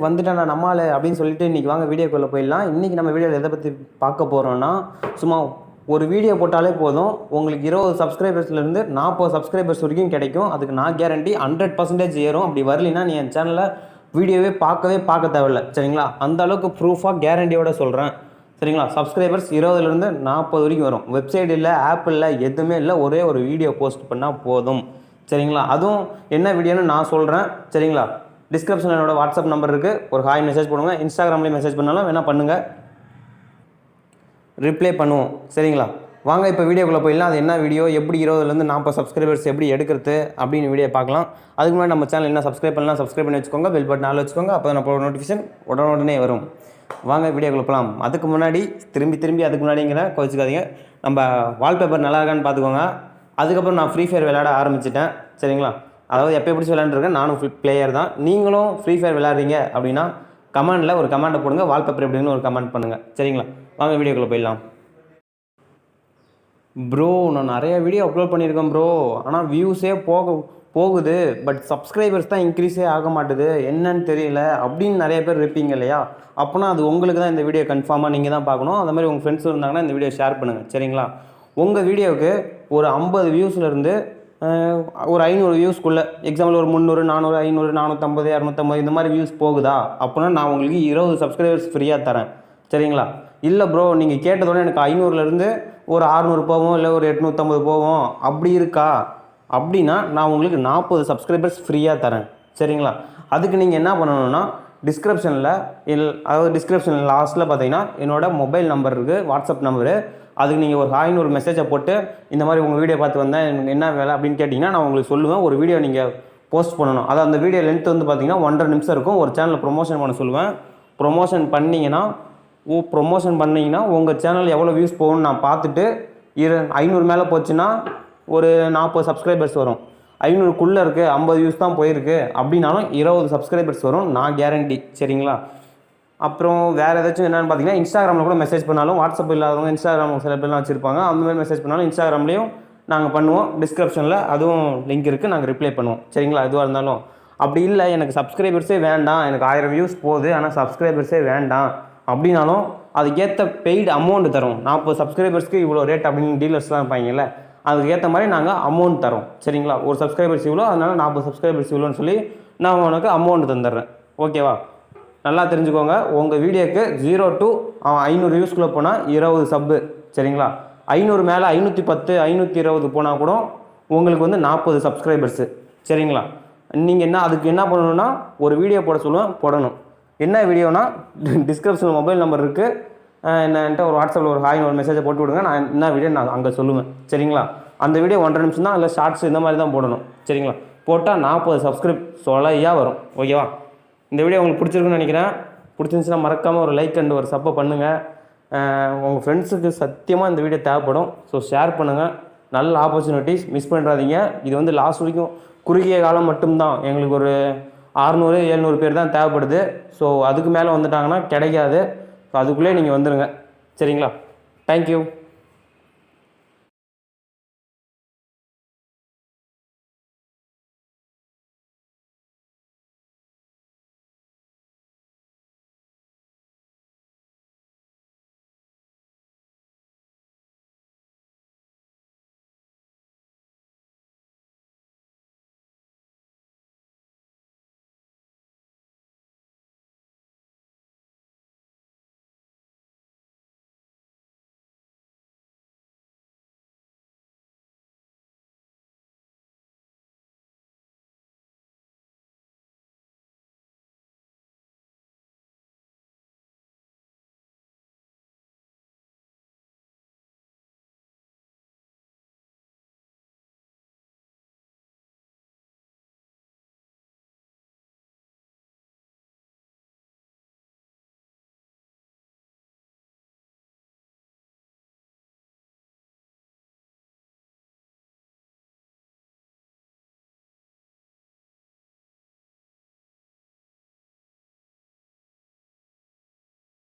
வந்துட்டேன் நான் நம்மால் அப்படின்னு சொல்லிட்டு இன்றைக்கி வாங்க வீடியோக்குள்ளே போயிடலாம். இன்றைக்கி நம்ம வீடியோவில் எதை பற்றி பார்க்க போகிறோன்னா, சும்மா ஒரு வீடியோ போட்டாலே போதும் உங்களுக்கு 20 சப்ஸ்கிரைபர்ஸ்லேருந்து 40 சப்ஸ்கிரைபர்ஸ் வரைக்கும் கிடைக்கும். அதுக்கு நான் கேரண்டி 100% ஏறும். அப்படி வரலைன்னா நீ என் சேனலில் வீடியோவே பார்க்க தேவையில்லை. சரிங்களா? அந்த அளவுக்கு ப்ரூஃபாக கேரண்டியோட சொல்கிறேன். சரிங்களா? சப்ஸ்கிரைபர்ஸ் 20லேருந்து 40 வரைக்கும் வரும். வெப்சைட் இல்லை, ஆப் இல்லை, எதுவுமே இல்லை. ஒரே ஒரு வீடியோ போஸ்ட் பண்ணால் போதும். சரிங்களா? அதுவும் என்ன வீடியோன்னு நான் சொல்கிறேன். சரிங்களா? டிஸ்கிரிப்ஷனில் என்னோட வாட்ஸ்அப் நம்பர் இருக்குது. ஒரு ஹாய் மெசேஜ் பண்ணுங்க. இன்ஸ்டாகிராம்லேயும் மெசேஜ் பண்ணாலும் வேணால் பண்ணுங்கள், ரிப்ளை பண்ணுவோம். சரிங்களா? வாங்க இப்போ வீடியோக்குள்ளே போயிடலாம். அது என்ன வீடியோ, எப்படி 20லேருந்து 40 சப்ஸ்கிரைபர்ஸ் எப்படி எடுக்கிறது அப்படின்னு வீடியோ பார்க்கலாம். அதுக்கு முன்னாடி நம்ம சேனல் என்ன சப்ஸ்கிரைப் பண்ணலாம், சப்ஸ்கிரைப் பண்ணி வச்சுக்கோங்க. பெல் பட்டன் ஆல் வச்சுக்கோங்க. அப்போ தான் நம்ம நோட்டிஃபிகேஷன் உடனே வரும். வாங்க வீடியோக்குள்ளே போகலாம். அதுக்கு முன்னாடி திரும்பி அதுக்கு முன்னாடிங்கிற கோச்சிக்காதீங்க. நம்ம வால்பேப்பர் நல்லா இருக்கான்னு பார்த்துக்கோங்க. அதுக்கப்புறம் நான் ஃப்ரீ ஃபயர் விளையாட ஆரம்பிச்சிட்டேன். சரிங்களா? அதாவது எப்போ எப்படி விளையாண்டுருக்கேன், நானும் பிளேயர் தான். நீங்களும் ஃப்ரீ ஃபயர் விளையாடுறீங்க அப்படின்னா கமெண்டில் ஒரு கமெண்ட்டை போடுங்க. வால்பேப்பர் எப்படின்னு ஒரு கமெண்ட் பண்ணுங்கள். சரிங்களா? வாங்க வீடியோக்குள்ளே போயிடலாம். ப்ரோ, நான் நிறைய வீடியோ அப்லோட் பண்ணியிருக்கேன் ப்ரோ, ஆனால் வியூஸே போகுது, பட் சப்ஸ்கிரைபர்ஸ் தான் இன்க்ரீஸே ஆக மாட்டுது, என்னன்னு தெரியல அப்படின்னு நிறைய பேர் இருப்பீங்க இல்லையா? அப்போனா அது உங்களுக்கு தான் இந்த வீடியோ கன்ஃபார்மாக நீங்கள் தான் பார்க்கணும். அந்த மாதிரி உங்கள் ஃப்ரெண்ட்ஸ் இருந்தாங்கன்னா இந்த வீடியோ ஷேர் பண்ணுங்கள். சரிங்களா? உங்கள் வீடியோவுக்கு ஒரு 50 வியூஸ்லேருந்து ஒரு 500 வியூஸ்க்குள்ளே, எக்ஸாம்பிள் ஒரு 300, 400, 500, 450, 250 இந்த மாதிரி வியூஸ் போகுதா அப்படின்னா நான் உங்களுக்கு 20 சப்ஸ்கிரைபர்ஸ் ஃப்ரீயாக தரேன். சரிங்களா? இல்லை ப்ரோ, நீங்கள் கேட்டதோட எனக்கு 500லேருந்து ஒரு 600 போவோம், இல்லை ஒரு 850 போவோம், அப்படி இருக்கா அப்படின்னா நான் உங்களுக்கு 40 சப்ஸ்கிரைபர்ஸ் ஃப்ரீயாக தரேன். சரிங்களா? அதுக்கு நீங்கள் என்ன பண்ணணும்னா, டிஸ்கிரிப்ஷனில் லாஸ்ட்டில் பார்த்தீங்கன்னா என்னோடய மொபைல் நம்பர் இருக்குது, வாட்ஸ்அப் நம்பரு. அதுக்கு நீங்கள் ஒரு ஹாய்னு ஒரு மெசேஜை போட்டு இந்த மாதிரி உங்கள் வீடியோ பார்த்து வந்தேன், எனக்கு என்ன வேலை அப்படின்னு கேட்டிங்கன்னா நான் உங்களுக்கு சொல்லுவேன். ஒரு வீடியோ நீங்கள் போஸ்ட் பண்ணணும். அது அந்த வீடியோ லென்த் வந்து பார்த்தீங்கன்னா 1.5 நிமிஷம் இருக்கும். ஒரு சேனலில் ப்ரொமோஷன் பண்ண சொல்லுவேன். ப்ரொமோஷன் பண்ணிங்கன்னா உங்கள் சேனல் எவ்வளோ வியூஸ் போகும்னு நான் பார்த்துட்டு 500 மேலே போச்சுன்னா ஒரு 40 சப்ஸ்கிரைபர்ஸ் வரும். 500க்குள்ளே இருக்குது, 50 வியூஸ் தான் போயிருக்கு அப்படின்னாலும் 20 சப்ஸ்கிரைபர்ஸ் வரும், நான் கேரண்டி. சரிங்களா? அப்புறம் வேறு ஏதாச்சும் என்னென்னு பார்த்தீங்கன்னா, இன்ஸ்டாகிராமில் கூட மெசேஜ் பண்ணாலும், வாட்ஸ்அப் இல்லாதவங்க இன்ஸ்டாகிராம் சில பேர்லாம் வச்சுருப்பாங்க, அந்த மாதிரி மெசேஜ் பண்ணாலும் இன்ஸ்டாகிராம்லேயும் நாங்கள் பண்ணுவோம். டிஸ்கிரிப்ஷனில் அதுவும் லிங்க் இருக்குது, நாங்கள் ரிப்ளை பண்ணுவோம். சரிங்களா? எதுவாக இருந்தாலும். அப்படி இல்லை எனக்கு சப்ஸ்கிரைபர்ஸே வேண்டாம், எனக்கு 1000 வியூஸ் போகுது ஆனால் சப்ஸ்கிரைபர்ஸே வேண்டாம் அப்படின்னாலும் அதுக்கேற்ற பெய்டு அமௌண்ட் தரோம். 40 சப்ஸ்கிரைபர்ஸ்க்கு இவ்வளோ ரேட் அப்படின்னு டீலர்ஸ்லாம் இருப்பாங்கல்ல, அதுக்கேற்ற மாதிரி நாங்கள் அமௌண்ட் தரோம். சரிங்களா? ஒரு சப்ஸ்கிரைபர்ஸ் இவ்வளோ, அதனால் 40 சப்ஸ்கிரைபர்ஸ் இவ்வளோன்னு சொல்லி நான் உனக்கு அமௌண்ட் தந்துடுறேன். ஓகேவா? நல்லா தெரிஞ்சுக்கோங்க. உங்கள் வீடியோக்கு 0 to 500 வியூஸ்குள்ளே போனால் 20 சப்பு. சரிங்களா? 500 மேலே 510, 520 போனால் கூட உங்களுக்கு வந்து 40 சப்ஸ்கிரைபர்ஸு. சரிங்களா? நீங்கள் அதுக்கு என்ன பண்ணணுன்னா, ஒரு வீடியோ போடணும். என்ன வீடியோனா, டிஸ்கிரிப்ஷனில் மொபைல் நம்பர் இருக்குது, என்கிட்ட ஒரு வாட்ஸ்அப்பில் ஒரு ஹாய்னு ஒரு மெசேஜை போட்டு விடுங்க. நான் என்ன வீடியோ நான் அங்கே சொல்லுவேன். சரிங்களா? அந்த வீடியோ 1.5 நிமிஷம் தான், இல்லை ஷார்ட்ஸ் இந்த மாதிரி தான் போடணும். சரிங்களா? போட்டால் 40 சப்ஸ்கிரைப் சொலையாக வரும். ஓகேவா? இந்த வீடியோ உங்களுக்கு பிடிச்சிருக்குன்னு நினைக்கிறேன். பிடிச்சிருந்துச்சுன்னா மறக்காமல் ஒரு லைக் அண்ட் ஒரு சப்போர்ட் பண்ணுங்கள். உங்கள் ஃப்ரெண்ட்ஸுக்கு சத்தியமாக இந்த வீடியோ தேவைப்படும். ஸோ ஷேர் பண்ணுங்கள். நல்ல ஆப்பர்ச்சுனிட்டிஸ் மிஸ் பண்ணுறாதீங்க. இது வந்து லாஸ்ட் வரைக்கும் குறுகிய காலம் மட்டும்தான். எங்களுக்கு ஒரு 600, 700 பேர் தான் தேவைப்படுது. ஸோ அதுக்கு மேலே வந்துட்டாங்கன்னா கிடைக்காது. ஸோ அதுக்குள்ளே நீங்கள் வந்துடுங்க. சரிங்களா? தேங்க்யூ.